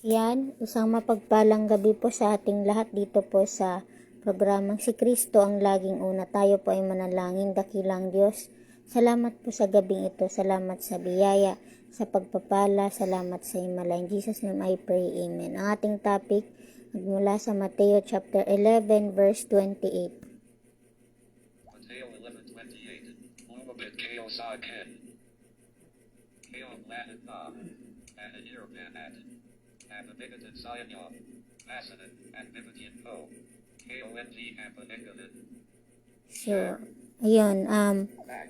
Yan, isang mapagpalang gabi po sa ating lahat dito po sa programang Si Kristo ang laging una. Tayo po ay manalangin, dakilang Diyos. Salamat po sa gabing ito, salamat sa biyaya, sa pagpapala, salamat sa himala. In Jesus' name I pray, Amen. Ang ating topic, mula sa Mateo chapter 11 verse 28. Mateo 11:28. Lumabit kayo sa akin. Kayo ang lahat na nananirapan at nabibigatan sa inyo. Masanan at bibigyan ko. Kayo hindi kapanagalan. So, ayun,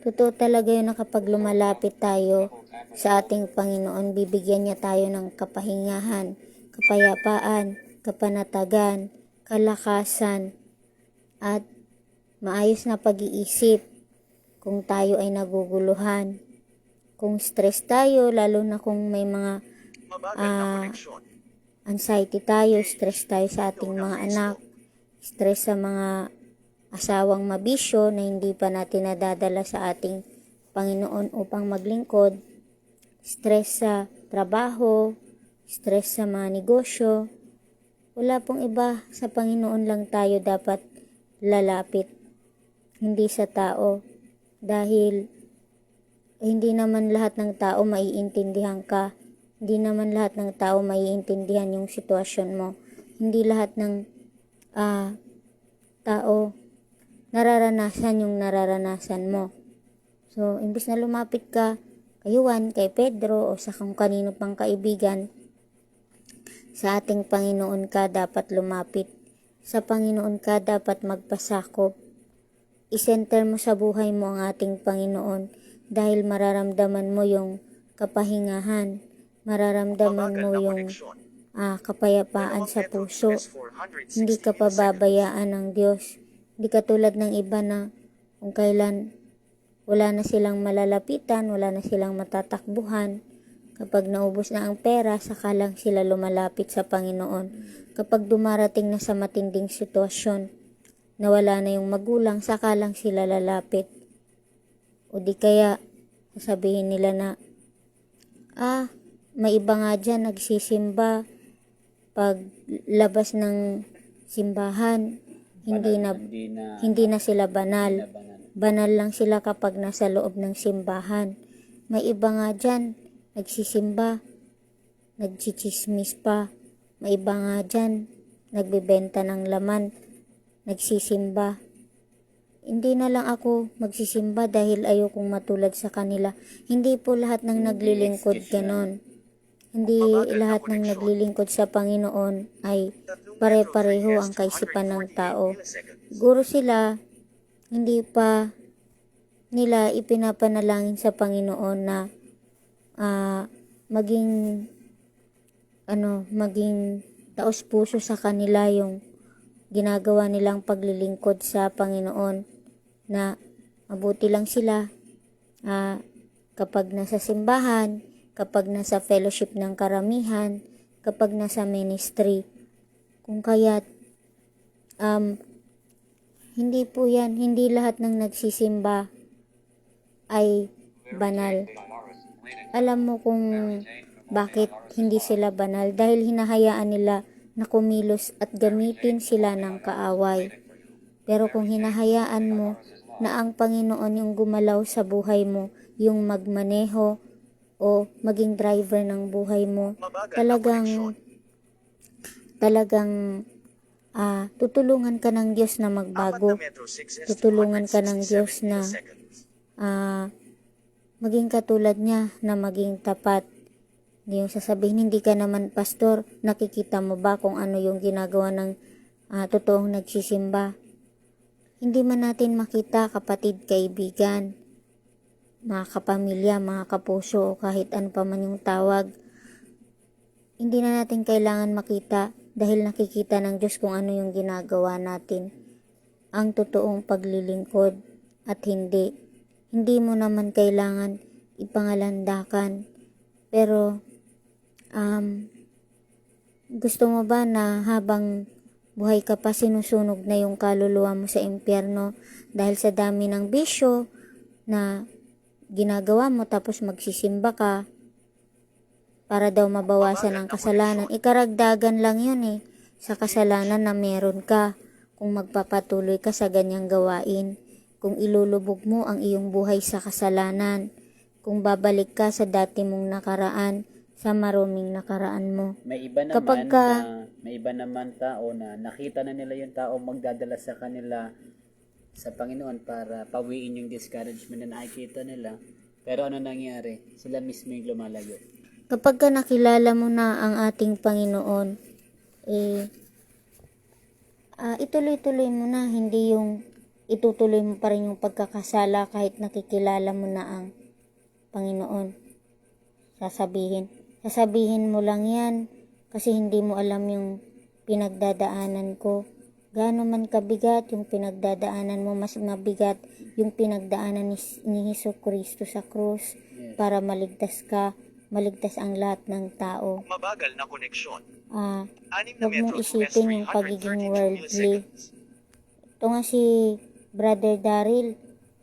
totoo talaga yun na kapag lumalapit tayo sa ating Panginoon, bibigyan niya tayo ng kapahingahan, kapayapaan, kapanatagan, kalakasan, at maayos na pag-iisip kung tayo ay naguguluhan. Kung stress tayo, lalo na kung may mga anxiety tayo, stress tayo sa ating mga anak, stress sa mga asawang mabisyo na hindi pa natin nadadala sa ating Panginoon upang maglingkod, stress sa trabaho, stress sa mga negosyo, wala pong iba, sa Panginoon lang tayo dapat lalapit, hindi sa tao, dahil hindi naman lahat ng tao maiintindihan ka. Hindi naman lahat ng tao maiintindihan yung sitwasyon mo. Hindi lahat ng tao nararanasan yung nararanasan mo. So, imbis na lumapit ka kay Juan, kay Pedro, o sa kung kanino pang kaibigan, sa ating Panginoon ka dapat lumapit. Sa Panginoon ka dapat magpasakop. I-center mo sa buhay mo ang ating Panginoon dahil mararamdaman mo yung kapahingahan, mararamdaman mo yung kapayapaan sa puso. Hindi ka pababayaan ng Diyos. Hindi katulad ng iba na kung kailan wala na silang malalapitan, wala na silang matatakbuhan. Kapag naubos na ang pera, saka lang sila lumalapit sa Panginoon. Kapag dumarating na sa matinding sitwasyon, nawala na yung magulang, saka lang sila lalapit. O di kaya, sasabihin nila na, may iba nga dyan nagsisimba, pag labas ng simbahan, hindi na sila banal. Banal lang sila kapag nasa loob ng simbahan. May iba nga dyan, nagsisimba, nagchichismis pa. May iba nga dyan, nagbebenta ng laman, nagsisimba. Hindi na lang ako magsisimba dahil ayokong matulad sa kanila. Hindi po lahat ng naglilingkod ganon. Hindi lahat ng naglilingkod sa Panginoon ay pare-pareho ang kaisipan ng tao. Siguro sila, hindi pa nila ipinapanalangin sa Panginoon na maging taos puso sa kanila yung ginagawa nilang paglilingkod sa Panginoon, na mabuti lang sila kapag nasa simbahan, kapag nasa fellowship ng karamihan, kapag nasa ministry. Kung kaya't hindi po yan, hindi lahat ng nagsisimba ay banal. Alam mo kung bakit hindi sila banal? Dahil hinahayaan nila na kumilos at gamitin sila ng kaaway. Pero kung hinahayaan mo na ang Panginoon yung gumalaw sa buhay mo, yung magmaneho o maging driver ng buhay mo, talagang tutulungan ka ng Diyos na magbago. Tutulungan ka ng Diyos na maging katulad niya, na maging tapat. Hindi yung sasabihin, hindi ka naman pastor, nakikita mo ba kung ano yung ginagawa ng totoong nagsisimba? Hindi man natin makita, kapatid, kaibigan, mga kapamilya, mga kapuso, o kahit ano pa man yung tawag. Hindi na natin kailangan makita dahil nakikita ng Diyos kung ano yung ginagawa natin. Ang totoong paglilingkod at hindi mo naman kailangan ipangalandakan. Pero gusto mo ba na habang buhay ka pa sinusunog na yung kaluluwa mo sa impyerno dahil sa dami ng bisyo na ginagawa mo, tapos magsisimba ka para daw mabawasan ang kasalanan. Ikaragdagan lang yun sa kasalanan na meron ka kung magpapatuloy ka sa ganyang gawain. Kung ilulubog mo ang iyong buhay sa kasalanan, kung babalik ka sa dati mong nakaraan, sa maruming nakaraan mo. May iba naman Kapag may iba naman tao na nakita na nila yung tao magdadala sa kanila sa Panginoon para pawiin yung discouragement na nakikita nila. Pero ano nangyari? Sila mismo yung lumalayo. Kapag ka nakilala mo na ang ating Panginoon, ituloy-tuloy mo na, hindi yung itutuloy mo pa rin yung pagkakasala kahit nakikilala mo na ang Panginoon. Sasabihin mo lang yan kasi hindi mo alam yung pinagdadaanan ko. Gaano man kabigat yung pinagdadaanan mo, mas mabigat yung pinagdaanan ni Jesucristo sa krus para maligtas ka, maligtas ang lahat ng tao. Mabagal na koneksyon. Huwag mong isipin yung pagiging worldly. Ito nga si Brother Daryl,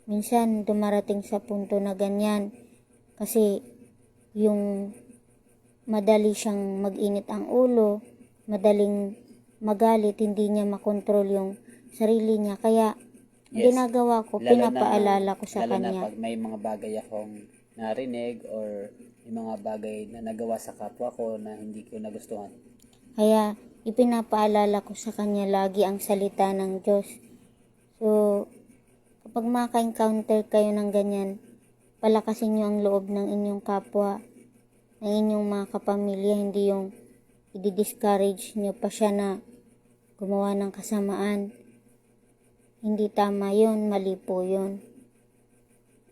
minsan dumarating sa punto na ganyan kasi yung madali siyang mag-init ang ulo, madaling magalit, hindi niya makontrol yung sarili niya. Kaya ginagawa ko, pinapaalala ko sa kanya. Lalo na pag may mga bagay akong narinig or may mga bagay na nagawa sa kapwa ko na hindi ko nagustuhan. Kaya ipinapaalala ko sa kanya lagi ang salita ng Diyos. So, kapag maka-encounter kayo ng ganyan, palakasin niyo ang loob ng inyong kapwa, ng inyong mga kapamilya, hindi yung i-discourage niyo pa siya na gumawa ng kasamaan. Hindi tama yun, mali po yun.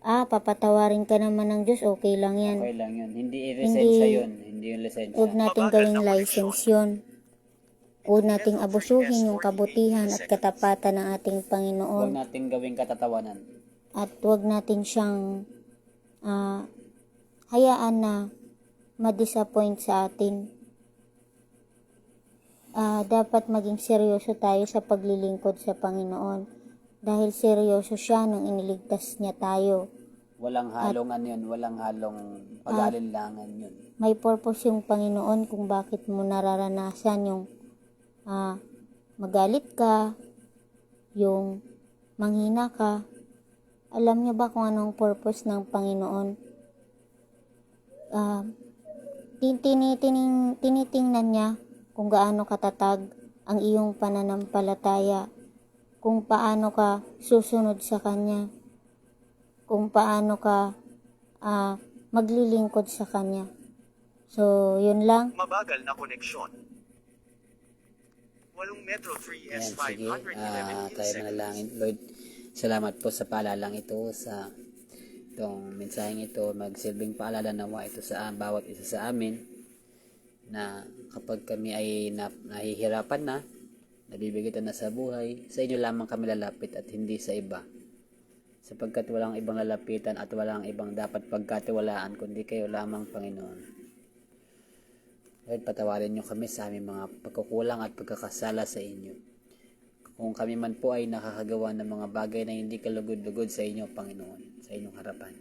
Papatawarin ka naman ng Diyos, okay lang yan. Okay lang yun. Hindi i-lisensya yun. Hindi yung lisensya. Huwag nating gawing license yun. Huwag nating abusuhin yung kabutihan at katapatan ng ating Huwag Panginoon. nating gawing katatawanan. At huwag natin siyang hayaan na ma-disappoint sa atin. Dapat maging seryoso tayo sa paglilingkod sa Panginoon. Dahil seryoso siya nung iniligtas niya tayo. Walang halong walang halong pag-alinlangan yun. May purpose yung Panginoon kung bakit mo nararanasan yung magalit ka, yung manghina ka. Alam niyo ba kung anong purpose ng Panginoon? Tinitingnan niya kung gaano katatag ang iyong pananampalataya, kung paano ka susunod sa Kanya, kung paano ka maglilingkod sa Kanya. So, yun lang. Mabagal na koneksyon. Walong Metro 3S Ayan, sige. 511 Tayo manalangin. Lord, salamat po sa paalalang ito, sa itong mensaheng ito. Magsilbing paalala nawa ito sa bawat isa sa amin na kapag kami ay nahihirapan na, nabibigitan na sa buhay, sa inyo lamang kami lalapit at hindi sa iba. Sapagkat walang ibang lalapitan at walang ibang dapat pagkatiwalaan kundi kayo lamang, Panginoon. Lord, patawarin niyo kami sa aming mga pagkukulang at pagkakasala sa inyo. Kung kami man po ay nakakagawa ng mga bagay na hindi kalugod-lugod sa inyo, Panginoon, sa inyong harapan.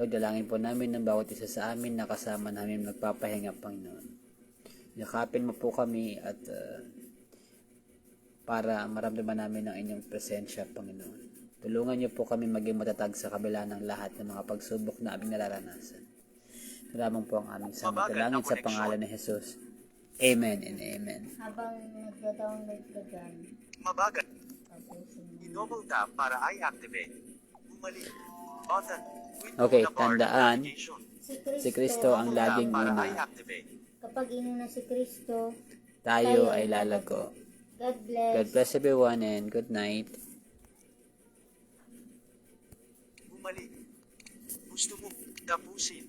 Lord, dalangin po namin ng bawat isa sa amin na kasama namin magpapahinga, Panginoon. Yakapin mo po kami at para maramdaman namin ang inyong presensya, Panginoon. Tulungan niyo po kami maging matatag sa kabila ng lahat ng mga pagsubok na aming nararanasan. Salamat po ang aming samot-dalangin sa pangalan ni Jesus. Amen and amen. Habang nagda-download ka dyan, Mabagal. I-double tap para i-activate. Bumalik. Button. Window Okay, na bar tandaan, notification. si Kristo ang Double tap laging para una. i-activate. kapag inuna si Kristo, Tayo ay lalago. God bless. God bless everyone and good night. Bumalik. Gusto mo tapusin